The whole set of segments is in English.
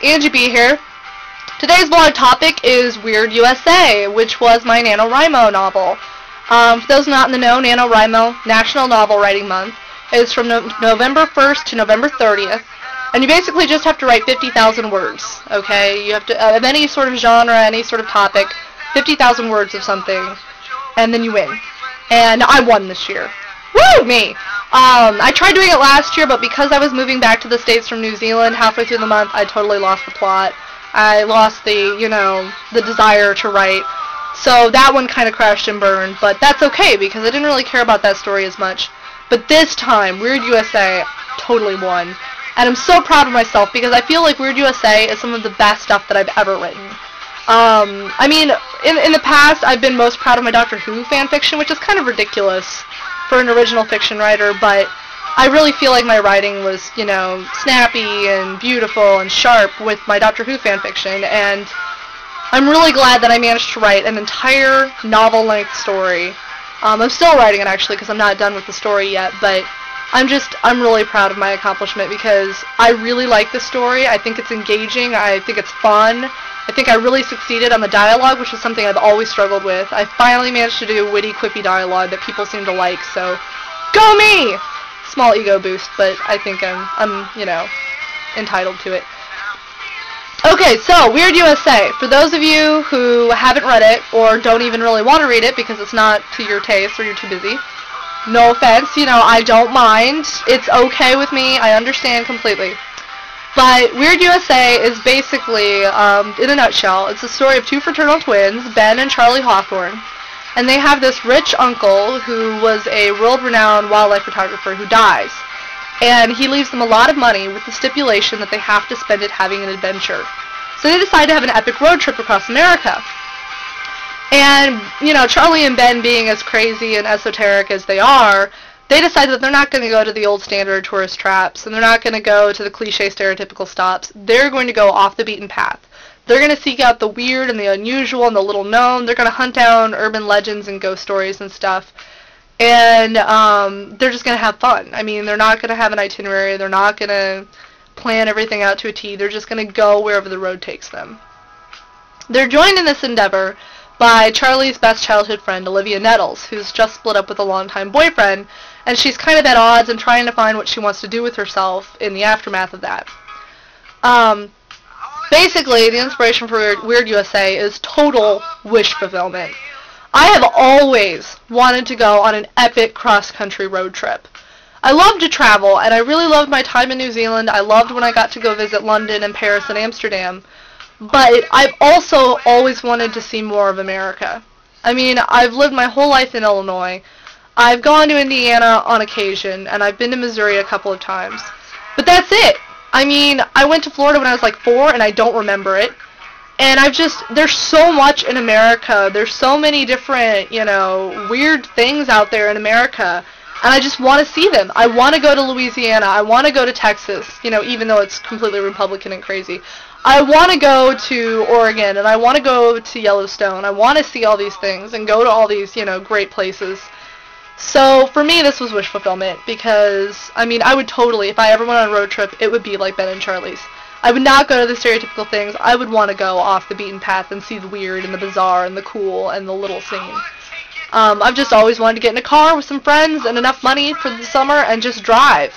Angie B here. Today's vlog topic is Weird USA, which was my NaNoWriMo novel. For those not in the know, NaNoWriMo, National Novel Writing Month, is from November 1st to November 30th, and you basically just have to write 50,000 words, okay? You have to, of any sort of genre, any sort of topic, 50,000 words of something, and then you win. And I won this year. Woo, me! I tried doing it last year, but because I was moving back to the States from New Zealand halfway through the month, I totally lost the plot. I lost the, the desire to write. So that one kind of crashed and burned, but that's okay because I didn't really care about that story as much. But this time, Weird USA totally won. And I'm so proud of myself because I feel like Weird USA is some of the best stuff that I've ever written. I mean, in the past, I've been most proud of my Doctor Who fanfiction, which is kind of ridiculous for an original fiction writer, but I really feel like my writing was, snappy and beautiful and sharp with my Doctor Who fanfiction, and I'm really glad that I managed to write an entire novel-length story. I'm still writing it, actually, because I'm not done with the story yet, but I'm really proud of my accomplishment because I really like the story. I think it's engaging. I think it's fun. I think I really succeeded on the dialogue, which is something I've always struggled with. I finally managed to do witty, quippy dialogue that people seem to like, so go me! Small ego boost, but I think I'm entitled to it. Okay, so Weird USA. For those of you who haven't read it or don't even really want to read it because it's not to your taste or you're too busy, no offense, I don't mind. It's okay with me. I understand completely. But Weird USA is basically, in a nutshell, it's the story of two fraternal twins, Ben and Charlie Hawthorne, and they have this rich uncle who was a world-renowned wildlife photographer who dies. And he leaves them a lot of money with the stipulation that they have to spend it having an adventure. So they decide to have an epic road trip across America. And, Charlie and Ben being as crazy and esoteric as they are, they decide that they're not going to go to the old standard tourist traps, and they're not going to go to the cliche stereotypical stops. They're going to go off the beaten path. They're going to seek out the weird and the unusual and the little known. They're going to hunt down urban legends and ghost stories and stuff. And they're just going to have fun. I mean, they're not going to have an itinerary. They're not going to plan everything out to a T. They're just going to go wherever the road takes them. They're joined in this endeavor by Charlie's best childhood friend, Olivia Nettles, who's just split up with a longtime boyfriend, and she's kind of at odds and trying to find what she wants to do with herself in the aftermath of that. Basically, the inspiration for Weird USA is total wish fulfillment. I have always wanted to go on an epic cross-country road trip. I love to travel, and I really loved my time in New Zealand. I loved when I got to go visit London and Paris and Amsterdam. But I've also always wanted to see more of America. I mean, I've lived my whole life in Illinois. I've gone to Indiana on occasion, and I've been to Missouri a couple of times. But that's it. I mean, I went to Florida when I was like 4, and I don't remember it. And there's so much in America. There's so many different, weird things out there in America. And I just want to see them. I want to go to Louisiana. I want to go to Texas, even though it's completely Republican and crazy. I want to go to Oregon, and I want to go to Yellowstone. I want to see all these things and go to all these, great places. So for me, this was wish fulfillment because, I mean, I would totally, if I ever went on a road trip, it would be like Ben and Charlie's. I would not go to the stereotypical things. I would want to go off the beaten path and see the weird and the bizarre and the cool and the little scene. I've just always wanted to get in a car with some friends and enough money for the summer and just drive.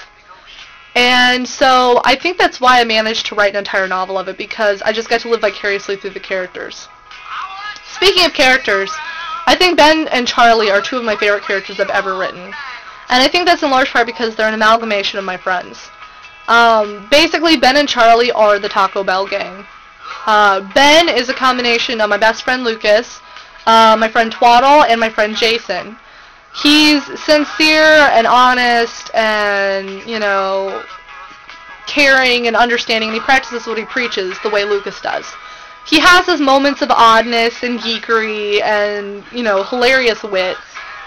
And so I think that's why I managed to write an entire novel of it, because I just got to live vicariously through the characters. Speaking of characters, I think Ben and Charlie are two of my favorite characters I've ever written. And I think that's in large part because they're an amalgamation of my friends. Basically, Ben and Charlie are the Taco Bell gang. Ben is a combination of my best friend Lucas, my friend Twaddle, and my friend Jason. He's sincere and honest and, caring and understanding, and he practices what he preaches the way Lucas does. He has his moments of oddness and geekery and, hilarious wit,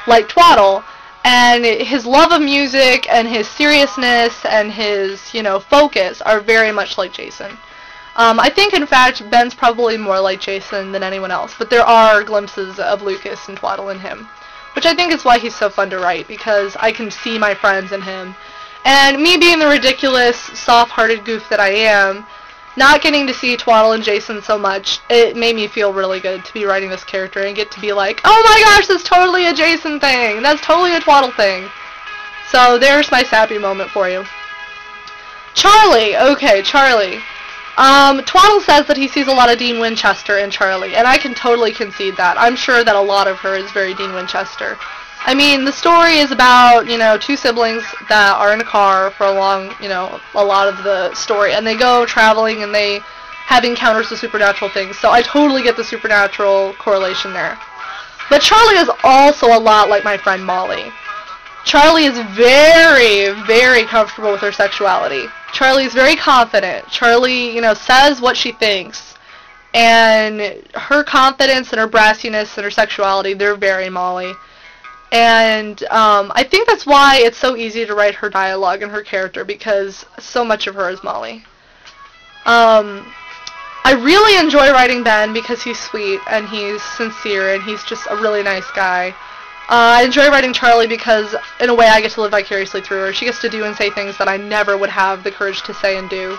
like Twaddle, and his love of music and his seriousness and his, focus are very much like Jason. I think, in fact, Ben's probably more like Jason than anyone else, but there are glimpses of Lucas and Twaddle in him, which I think is why he's so fun to write, because I can see my friends in him. And me being the ridiculous, soft-hearted goof that I am, not getting to see Twaddle and Jason so much, it made me feel really good to be writing this character and get to be like, oh my gosh, that's totally a Jason thing. That's totally a Twaddle thing. So there's my sappy moment for you. Charlie. Okay, Charlie. Twaddle says that he sees a lot of Dean Winchester in Charlie, and I can totally concede that. I'm sure that a lot of her is very Dean Winchester. I mean, the story is about, two siblings that are in a car for a lot of the story, and they go traveling and they have encounters with supernatural things, so I totally get the supernatural correlation there. But Charlie is also a lot like my friend Molly. Charlie is very, very comfortable with her sexuality. Charlie is very confident. Charlie, says what she thinks, and her confidence and her brassiness and her sexuality, they're very Molly. And I think that's why it's so easy to write her dialogue and her character, because so much of her is Molly. I really enjoy writing Ben because he's sweet and he's sincere and he's just a really nice guy. I enjoy writing Charlie because, in a way, I get to live vicariously through her. She gets to do and say things that I never would have the courage to say and do.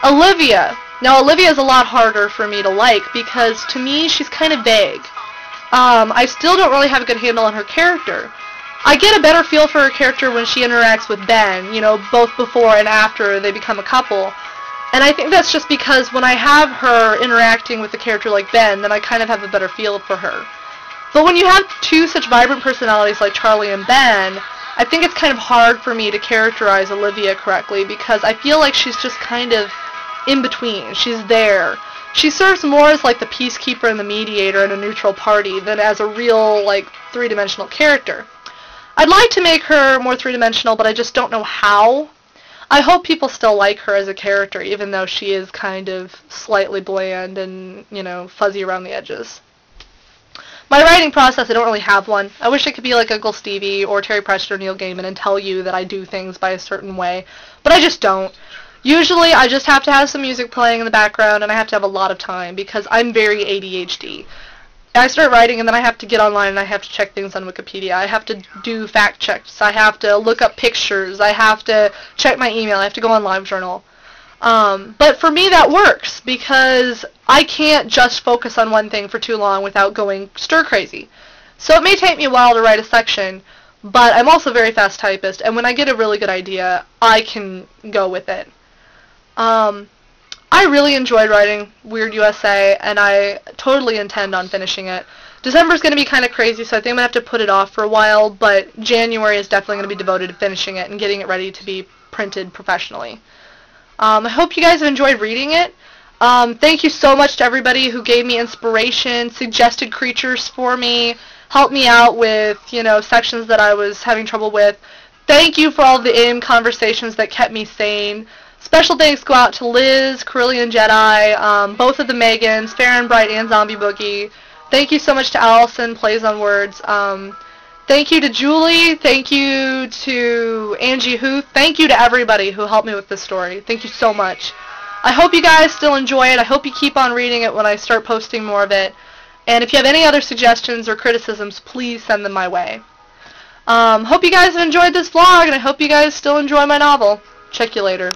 Olivia. Now, Olivia is a lot harder for me to like because, to me, she's kind of vague. I still don't really have a good handle on her character. I get a better feel for her character when she interacts with Ben, both before and after they become a couple. And I think that's just because when I have her interacting with a character like Ben, then I kind of have a better feel for her. But when you have two such vibrant personalities like Charlie and Ben, I think it's kind of hard for me to characterize Olivia correctly because I feel like she's just kind of in between. She's there. She serves more as like the peacekeeper and the mediator in a neutral party than as a real, like, three-dimensional character. I'd like to make her more three-dimensional, but I just don't know how. I hope people still like her as a character, even though she is kind of slightly bland and, fuzzy around the edges. My writing process, I don't really have one. I wish I could be like Uncle Stevie or Terry Pratchett or Neil Gaiman and tell you that I do things by a certain way, but I just don't. Usually, I just have to have some music playing in the background, and I have to have a lot of time, because I'm very ADHD. I start writing, and then I have to get online, and I have to check things on Wikipedia. I have to do fact checks. I have to look up pictures. I have to check my email. I have to go on LiveJournal. But for me, that works, because I can't just focus on one thing for too long without going stir-crazy. So it may take me a while to write a section, but I'm also a very fast typist, and when I get a really good idea, I can go with it. I really enjoyed writing Weird USA, and I totally intend on finishing it. December's going to be kind of crazy, so I think I'm going to have to put it off for a while, but January is definitely going to be devoted to finishing it and getting it ready to be printed professionally. I hope you guys have enjoyed reading it. Thank you so much to everybody who gave me inspiration, suggested creatures for me, helped me out with, sections that I was having trouble with. Thank you for all the AIM conversations that kept me sane. Special thanks go out to Liz, Carillion Jedi, both of the Megans, Fair and Bright, and Zombie Boogie. Thank you so much to Allison, Plays on Words. Thank you to Julie. Thank you to Angie Huth. Thank you to everybody who helped me with this story. Thank you so much. I hope you guys still enjoy it. I hope you keep on reading it when I start posting more of it. And if you have any other suggestions or criticisms, please send them my way. Hope you guys have enjoyed this vlog, and I hope you guys still enjoy my novel. Check you later.